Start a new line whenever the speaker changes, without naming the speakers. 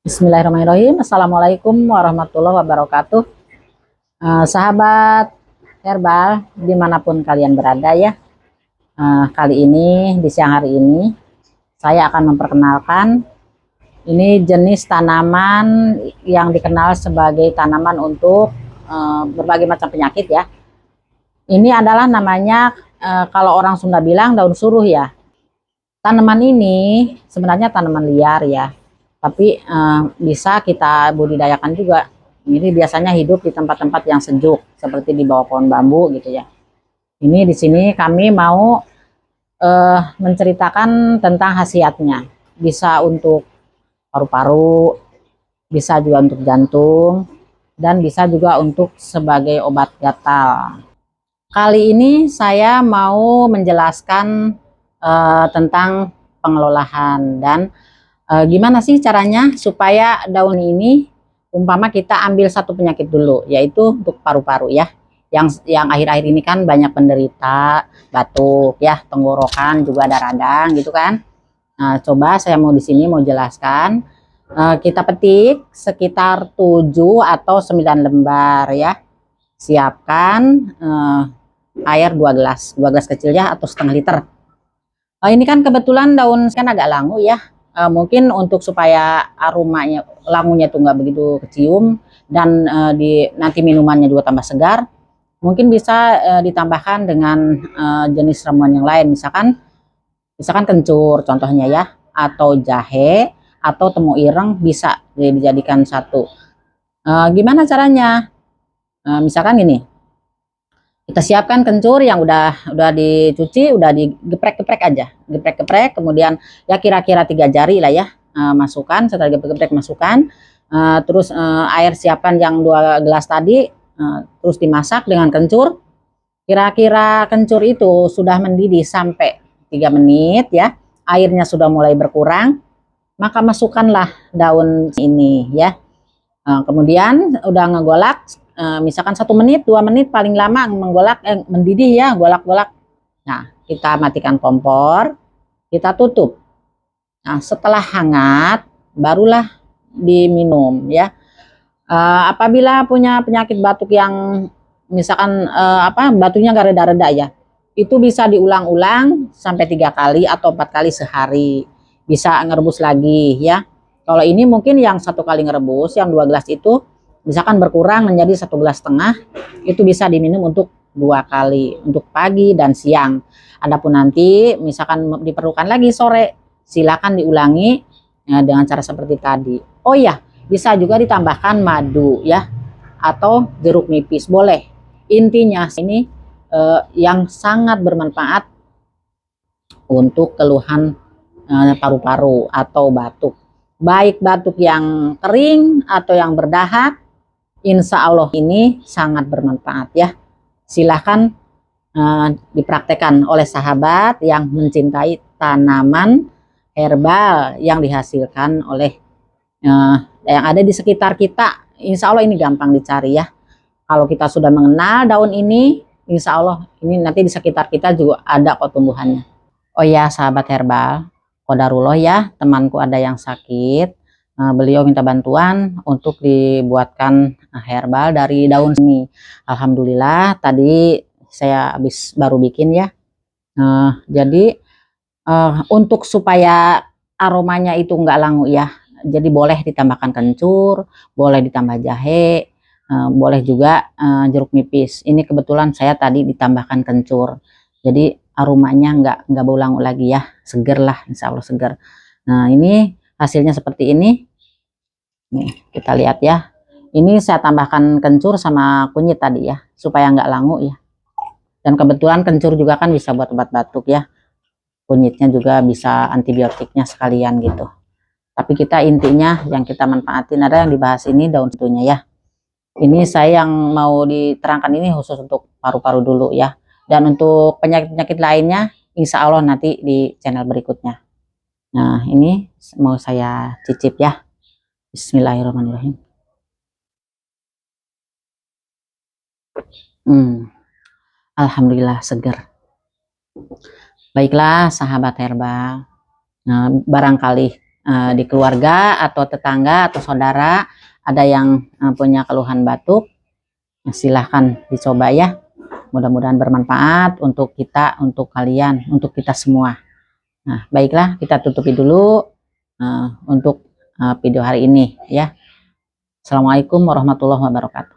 Bismillahirrahmanirrahim. Assalamualaikum warahmatullahi wabarakatuh. Sahabat herbal dimanapun kalian berada ya. Kali ini di siang hari ini saya akan memperkenalkan ini jenis tanaman yang dikenal sebagai tanaman untuk berbagai macam penyakit ya. Ini adalah namanya kalau orang Sunda bilang daun suruh ya. Tanaman ini sebenarnya tanaman liar ya, tapi bisa kita budidayakan juga. Ini biasanya hidup di tempat-tempat yang sejuk, seperti di bawah pohon bambu gitu ya. Ini di sini kami mau menceritakan tentang khasiatnya. Bisa untuk paru-paru, bisa juga untuk jantung, dan bisa juga untuk sebagai obat gatal. Kali ini saya mau menjelaskan tentang pengelolaan dan gimana sih caranya supaya daun ini, umpama kita ambil satu penyakit dulu, yaitu untuk paru-paru ya, yang akhir-akhir ini kan banyak penderita batuk ya, tenggorokan juga ada radang gitu kan. Nah, coba saya mau di sini mau jelaskan. Kita petik sekitar 7 atau 9 lembar ya. Siapkan air 2 gelas kecil ya, atau setengah liter. Ini kan kebetulan daun kan agak langu ya. Mungkin untuk supaya aromanya langunya tuh nggak begitu kecium dan nanti minumannya juga tambah segar, mungkin bisa ditambahkan dengan jenis ramuan yang lain, misalkan kencur contohnya ya, atau jahe atau temu ireng bisa dijadikan satu. Gimana caranya? Misalkan gini, kita siapkan kencur yang udah dicuci, udah digeprek-geprek aja, geprek-geprek, kemudian ya kira-kira 3 jari lah ya, masukkan. Setelah geprek-geprek masukkan, terus air siapkan yang 2 gelas tadi, terus dimasak dengan kencur. Kira-kira kencur itu sudah mendidih sampai 3 menit ya, airnya sudah mulai berkurang, maka masukkanlah daun ini ya. Kemudian udah ngegolak, misalkan 1 menit 2 menit paling lama menggolak, mendidih ya, golak-golak. Nah, kita matikan kompor, kita tutup. Nah, setelah hangat barulah diminum ya. Apabila punya penyakit batuk yang misalkan batuknya gak reda-reda ya, itu bisa diulang-ulang sampai 3 kali atau 4 kali sehari, bisa ngerebus lagi ya. Kalau ini mungkin yang 1 kali ngerebus, yang 2 gelas itu misalkan berkurang menjadi 1,5 gelas, itu bisa diminum untuk 2 kali, untuk pagi dan siang. Adapun nanti misalkan diperlukan lagi sore, silakan diulangi dengan cara seperti tadi. Oh ya, bisa juga ditambahkan madu ya, atau jeruk nipis boleh. Intinya ini yang sangat bermanfaat untuk keluhan paru-paru atau batuk, baik batuk yang kering atau yang berdahak. Insya Allah ini sangat bermanfaat ya. Silahkan dipraktekkan oleh sahabat yang mencintai tanaman herbal yang dihasilkan oleh yang ada di sekitar kita. Insya Allah ini gampang dicari ya. Kalau kita sudah mengenal daun ini, insya Allah ini nanti di sekitar kita juga ada kok tumbuhannya. Oh ya sahabat herbal, qadarullah ya, temanku ada yang sakit, beliau minta bantuan untuk dibuatkan herbal dari daun ini. Alhamdulillah tadi saya habis baru bikin ya. Jadi untuk supaya aromanya itu enggak langu ya, jadi boleh ditambahkan kencur, boleh ditambah jahe, boleh juga jeruk nipis. Ini kebetulan saya tadi ditambahkan kencur, jadi aromanya enggak bau langu lagi ya, seger lah, insya Allah seger. Nah ini hasilnya seperti ini nih, kita lihat ya. Ini saya tambahkan kencur sama kunyit tadi ya, supaya enggak langu ya. Dan kebetulan kencur juga kan bisa buat obat batuk ya, kunyitnya juga bisa antibiotiknya sekalian gitu. Tapi kita intinya yang kita manfaatin ada yang dibahas ini daun satunya ya. Ini saya yang mau diterangkan ini khusus untuk paru-paru dulu ya. Dan untuk penyakit-penyakit lainnya insya Allah nanti di channel berikutnya. Nah ini mau saya cicip ya. Bismillahirrahmanirrahim. Alhamdulillah seger. Baiklah sahabat herbal, nah, barangkali di keluarga atau tetangga atau saudara ada yang punya keluhan batuk, silahkan dicoba ya. Mudah-mudahan bermanfaat untuk kita, untuk kalian, untuk kita semua. Nah, baiklah, kita tutupi dulu untuk video hari ini ya. Assalamualaikum warahmatullahi wabarakatuh.